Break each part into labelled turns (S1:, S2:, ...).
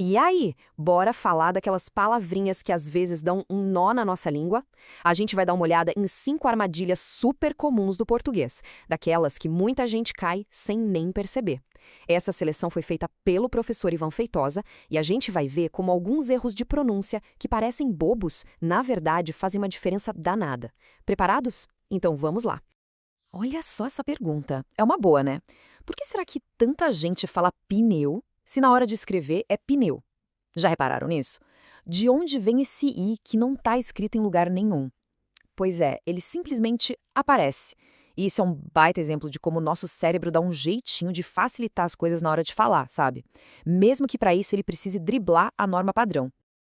S1: E aí, bora falar daquelas palavrinhas que às vezes dão um nó na nossa língua? A gente vai dar uma olhada em 5 armadilhas super comuns do português, daquelas que muita gente cai sem nem perceber. Essa seleção foi feita pelo professor Ivan Feitosa e a gente vai ver como alguns erros de pronúncia que parecem bobos, na verdade fazem uma diferença danada. Preparados? Então vamos lá. Olha só essa pergunta. É uma boa, né? Por que será que tanta gente fala pneu se na hora de escrever é pneu? Já repararam nisso? De onde vem esse i que não está escrito em lugar nenhum? Pois é, ele simplesmente aparece. E isso é um baita exemplo de como o nosso cérebro dá um jeitinho de facilitar as coisas na hora de falar, sabe? Mesmo que para isso ele precise driblar a norma padrão.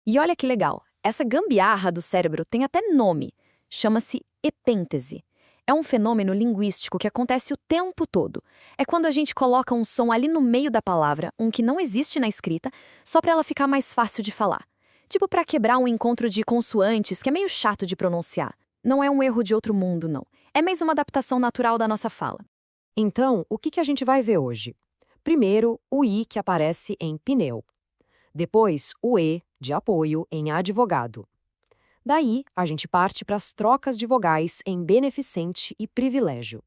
S1: E olha que legal, essa gambiarra do cérebro tem até nome. Chama-se epêntese. É um fenômeno linguístico que acontece o tempo todo. É quando a gente coloca um som ali no meio da palavra, um que não existe na escrita, só para ela ficar mais fácil de falar. Tipo para quebrar um encontro de consoantes que é meio chato de pronunciar. Não é um erro de outro mundo, não. É mais uma adaptação natural da nossa fala. Então, o que a gente vai ver hoje? Primeiro, o i que aparece em pneu. Depois, o e de apoio em advogado. Daí, a gente parte para as trocas de vogais em beneficente e privilégio.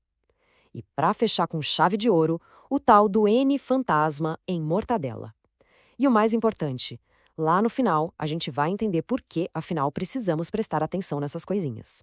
S1: E para fechar com chave de ouro, o tal do N fantasma em mortadela. E o mais importante, lá no final, a gente vai entender por que, afinal, precisamos prestar atenção nessas coisinhas.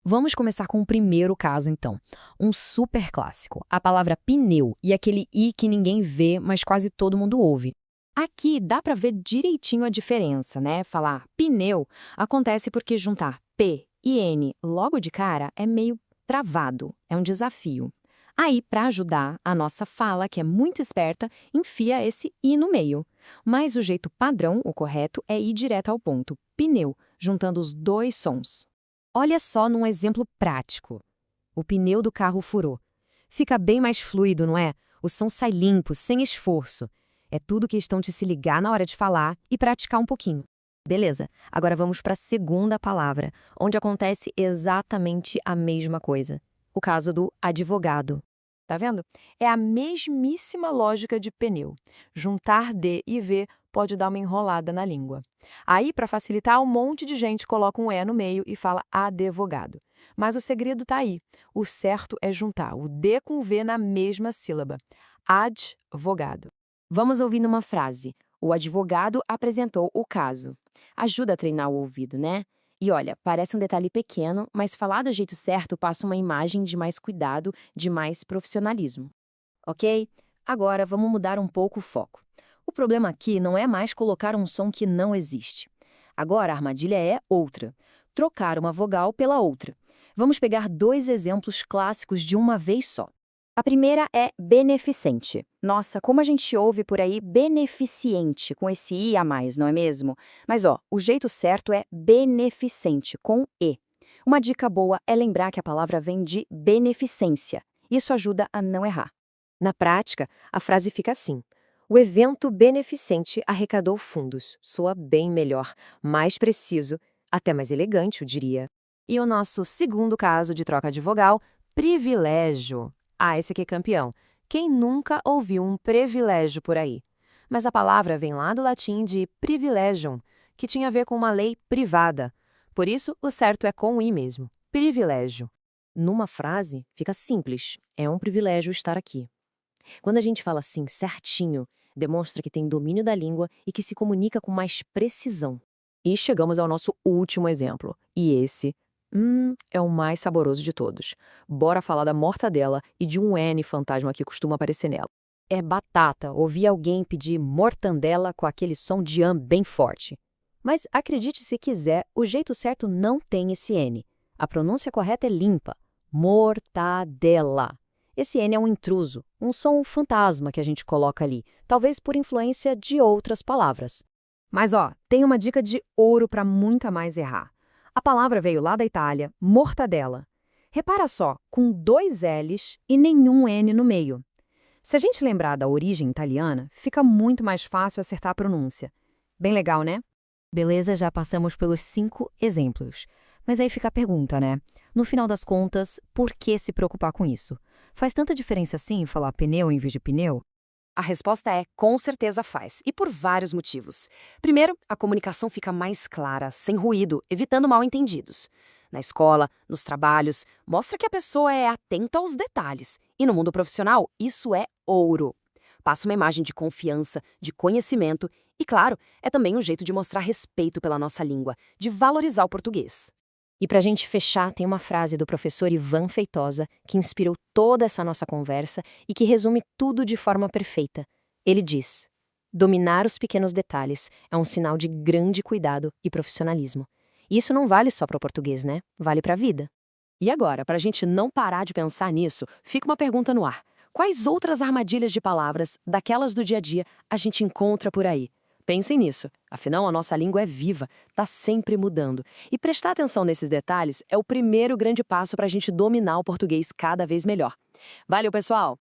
S1: Vamos começar com o primeiro caso, então. Um super clássico, a palavra pneu e aquele i que ninguém vê, mas quase todo mundo ouve. Aqui dá para ver direitinho a diferença, né? Falar pneu acontece porque juntar P e N logo de cara é meio travado, é um desafio. Aí, para ajudar, a nossa fala, que é muito esperta, enfia esse i no meio. Mas o jeito padrão, o correto, é ir direto ao ponto, pneu, juntando os dois sons. Olha só num exemplo prático. O pneu do carro furou. Fica bem mais fluido, não é? O som sai limpo, sem esforço. É tudo questão de se ligar na hora de falar e praticar um pouquinho. Beleza, agora vamos para a segunda palavra, onde acontece exatamente a mesma coisa. O caso do advogado. Tá vendo? É a mesmíssima lógica de pneu. Juntar D e V pode dar uma enrolada na língua. Aí, para facilitar, um monte de gente coloca um E no meio e fala advogado. Mas o segredo tá aí. O certo é juntar o D com o V na mesma sílaba. Advogado. Vamos ouvir numa frase. O advogado apresentou o caso. Ajuda a treinar o ouvido, né? E olha, parece um detalhe pequeno, mas falar do jeito certo passa uma imagem de mais cuidado, de mais profissionalismo. Ok? Agora vamos mudar um pouco o foco. O problema aqui não é mais colocar um som que não existe. Agora a armadilha é outra. Trocar uma vogal pela outra. Vamos pegar 2 exemplos clássicos de uma vez só. A primeira é beneficente. Nossa, como a gente ouve por aí beneficiente, com esse i a mais, não é mesmo? Mas o jeito certo é beneficente, com e. Uma dica boa é lembrar que a palavra vem de beneficência. Isso ajuda a não errar. Na prática, a frase fica assim: o evento beneficente arrecadou fundos. Soa bem melhor, mais preciso, até mais elegante, eu diria. E o nosso segundo caso de troca de vogal, privilégio. Ah, esse aqui é campeão. Quem nunca ouviu um privilégio por aí? Mas a palavra vem lá do latim de privilegium, que tinha a ver com uma lei privada. Por isso, o certo é com i mesmo, privilégio. Numa frase, fica simples. É um privilégio estar aqui. Quando a gente fala assim certinho, demonstra que tem domínio da língua e que se comunica com mais precisão. E chegamos ao nosso último exemplo. E esse é o mais saboroso de todos. Bora falar da mortadela e de um N fantasma que costuma aparecer nela. É batata ouvir alguém pedir mortandela com aquele som de am bem forte. Mas acredite se quiser, o jeito certo não tem esse N. A pronúncia correta é limpa. Mortadela. Esse N é um intruso, um som fantasma que a gente coloca ali, talvez por influência de outras palavras. Mas tem uma dica de ouro para nunca mais errar. A palavra veio lá da Itália, mortadela. Repara só, com 2 L's e nenhum N no meio. Se a gente lembrar da origem italiana, fica muito mais fácil acertar a pronúncia. Bem legal, né? Beleza, já passamos pelos 5 exemplos. Mas aí fica a pergunta, né? No final das contas, por que se preocupar com isso? Faz tanta diferença assim falar pneu em vez de pneu? A resposta é com certeza faz, e por vários motivos. Primeiro, a comunicação fica mais clara, sem ruído, evitando mal-entendidos. Na escola, nos trabalhos, mostra que a pessoa é atenta aos detalhes. E no mundo profissional, isso é ouro. Passa uma imagem de confiança, de conhecimento e, claro, é também um jeito de mostrar respeito pela nossa língua, de valorizar o português. E para a gente fechar, tem uma frase do professor Ivan Feitosa que inspirou toda essa nossa conversa e que resume tudo de forma perfeita. Ele diz: dominar os pequenos detalhes é um sinal de grande cuidado e profissionalismo. E isso não vale só para o português, né? Vale para a vida. E agora, para a gente não parar de pensar nisso, fica uma pergunta no ar. Quais outras armadilhas de palavras, daquelas do dia a dia, a gente encontra por aí? Pensem nisso. Afinal, a nossa língua é viva, está sempre mudando. E prestar atenção nesses detalhes é o primeiro grande passo para a gente dominar o português cada vez melhor. Valeu, pessoal!